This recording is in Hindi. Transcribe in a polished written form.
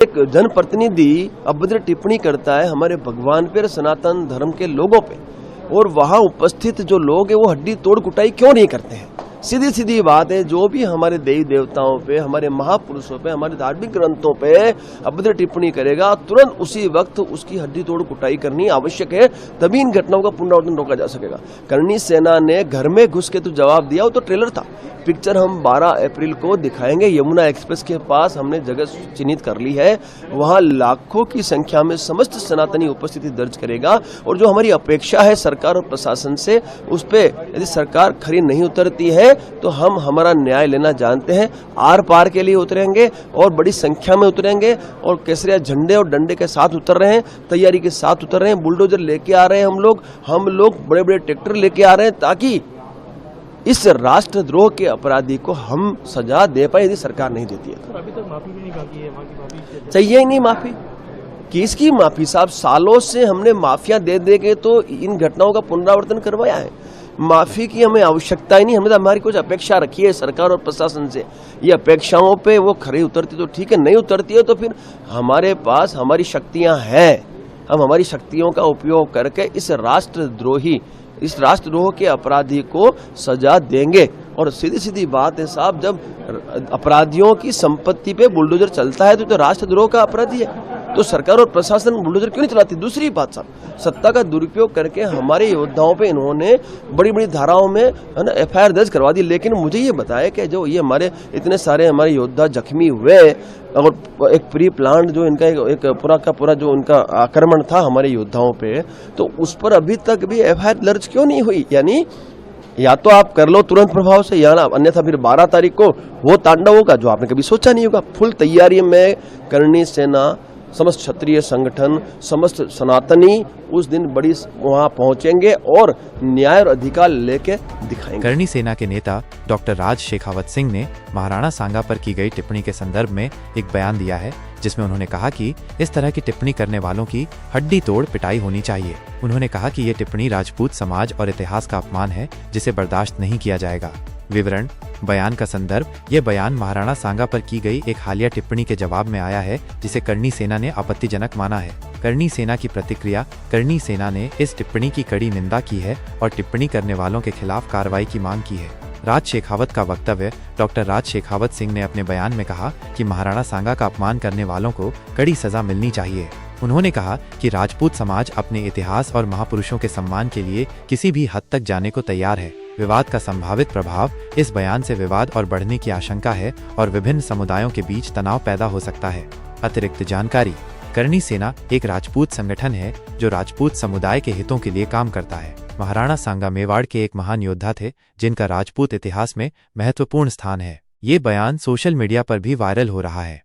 एक जनप्रतिनिधि अभद्र टिप्पणी करता है हमारे भगवान पे, सनातन धर्म के लोगों पे, और वहां उपस्थित जो लोग हैं वो हड्डी तोड़ कुटाई क्यों नहीं करते हैं? सीधी सीधी बात है, जो भी हमारे देवी देवताओं पे, हमारे महापुरुषों पे, हमारे धार्मिक ग्रंथों पे अभद्र टिप्पणी करेगा, तुरंत उसी वक्त उसकी हड्डी तोड़ कुटाई करनी आवश्यक है, तभी इन घटनाओं का पुनरावर्तन रोका जा सकेगा। करणी सेना ने घर में घुस के तो जवाब दिया, वो तो ट्रेलर था। पिक्चर हम 12 अप्रैल को दिखाएंगे। यमुना एक्सप्रेस के पास हमने जगह चिन्हित कर ली है, वहां लाखों की संख्या में समस्त सनातनी उपस्थिति दर्ज करेगा। और जो हमारी अपेक्षा है सरकार और प्रशासन से, उस पे यदि सरकार खरी नहीं उतरती है तो हम हमारा न्याय लेना जानते हैं, आर पार के लिए उतरेंगे और बड़ी संख्या में उतरेंगे, और केसरिया झंडे और डंडे के साथ उतर रहे हैं, तैयारी के साथ उतर रहे हैं, बुलडोजर लेके आ रहे हैं, हम लोग बड़े बड़े ट्रैक्टर लेके आ रहे हैं, ताकि इस राष्ट्रद्रोह के अपराधी को हम सजा दे पाए यदि सरकार नहीं देती है। अभी तक माफी भी नहीं मांगी है, माफी चाहिए ही नहीं माफी। किसकी माफी साहब? सालों से हमने माफिया दे दे के तो इन घटनाओं का पुनरावर्तन करवाया है। माफी की हमें आवश्यकता ही नहीं, हमें तो हमारी कुछ अपेक्षा रखी है सरकार और प्रशासन से। ये अपेक्षाओं पे वो खरी उतरती तो ठीक है, नहीं उतरती है तो फिर हमारे पास हमारी शक्तियां हैं, हम हमारी शक्तियों का उपयोग करके इस राष्ट्रद्रोह के अपराधी को सजा देंगे। और सीधी सीधी बात है साहब, जब अपराधियों की संपत्ति पे बुलडोजर चलता है तो राष्ट्रद्रोह का अपराधी है, तो सरकार और प्रशासन बुलडोजर क्यों नहीं चलाती? दूसरी बात साहब, सत्ता का दुरुपयोग करके हमारे योद्धाओं पे इन्होंने बड़ी बड़ी धाराओं में है ना FIR दर्ज करवा दी। लेकिन मुझे ये बताया कि जो ये हमारे इतने सारे हमारे योद्धा जख्मी हुए, और एक प्री प्लान जो इनका एक पूरा का पूरा जो उनका आक्रमण था हमारे योद्धाओं पे, तो उस पर अभी तक भी FIR दर्ज क्यों नहीं हुई? यानी या तो आप कर लो तुरंत प्रभाव से, या अन्यथा फिर 12 तारीख को वो तांडव होगा जो आपने कभी सोचा नहीं होगा। फुल तैयारी में करणी सेना, समस्त क्षत्रिय संगठन, समस्त सनातनी उस दिन बड़ी वहां पहुंचेंगे और न्याय और अधिकार लेके दिखाएंगे। करणी सेना के नेता डॉक्टर राज शेखावत सिंह ने महाराणा सांगा पर की गई टिप्पणी के संदर्भ में एक बयान दिया है, जिसमें उन्होंने कहा कि इस तरह की टिप्पणी करने वालों की हड्डी तोड़ पिटाई होनी चाहिए। उन्होंने कहा कि ये टिप्पणी राजपूत समाज और इतिहास का अपमान है, जिसे बर्दाश्त नहीं किया जाएगा। विवरण, बयान का संदर्भ, ये बयान महाराणा सांगा पर की गई एक हालिया टिप्पणी के जवाब में आया है, जिसे करणी सेना ने आपत्तिजनक माना है। करणी सेना की प्रतिक्रिया, करणी सेना ने इस टिप्पणी की कड़ी निंदा की है और टिप्पणी करने वालों के खिलाफ कार्रवाई की मांग की है। राज शेखावत का वक्तव्य। डॉक्टर राज शेखावत सिंह ने अपने बयान में कहा कि महाराणा सांगा का अपमान करने वालों को कड़ी सजा मिलनी चाहिए। उन्होंने कहा कि राजपूत समाज अपने इतिहास और महापुरुषों के सम्मान के लिए किसी भी हद तक जाने को तैयार है। विवाद का संभावित प्रभाव, इस बयान से विवाद और बढ़ने की आशंका है और विभिन्न समुदायों के बीच तनाव पैदा हो सकता है। अतिरिक्त जानकारी, करणी सेना एक राजपूत संगठन है जो राजपूत समुदाय के हितों के लिए काम करता है। महाराणा सांगा मेवाड़ के एक महान योद्धा थे, जिनका राजपूत इतिहास में महत्वपूर्ण स्थान है। ये बयान सोशल मीडिया पर भी वायरल हो रहा है।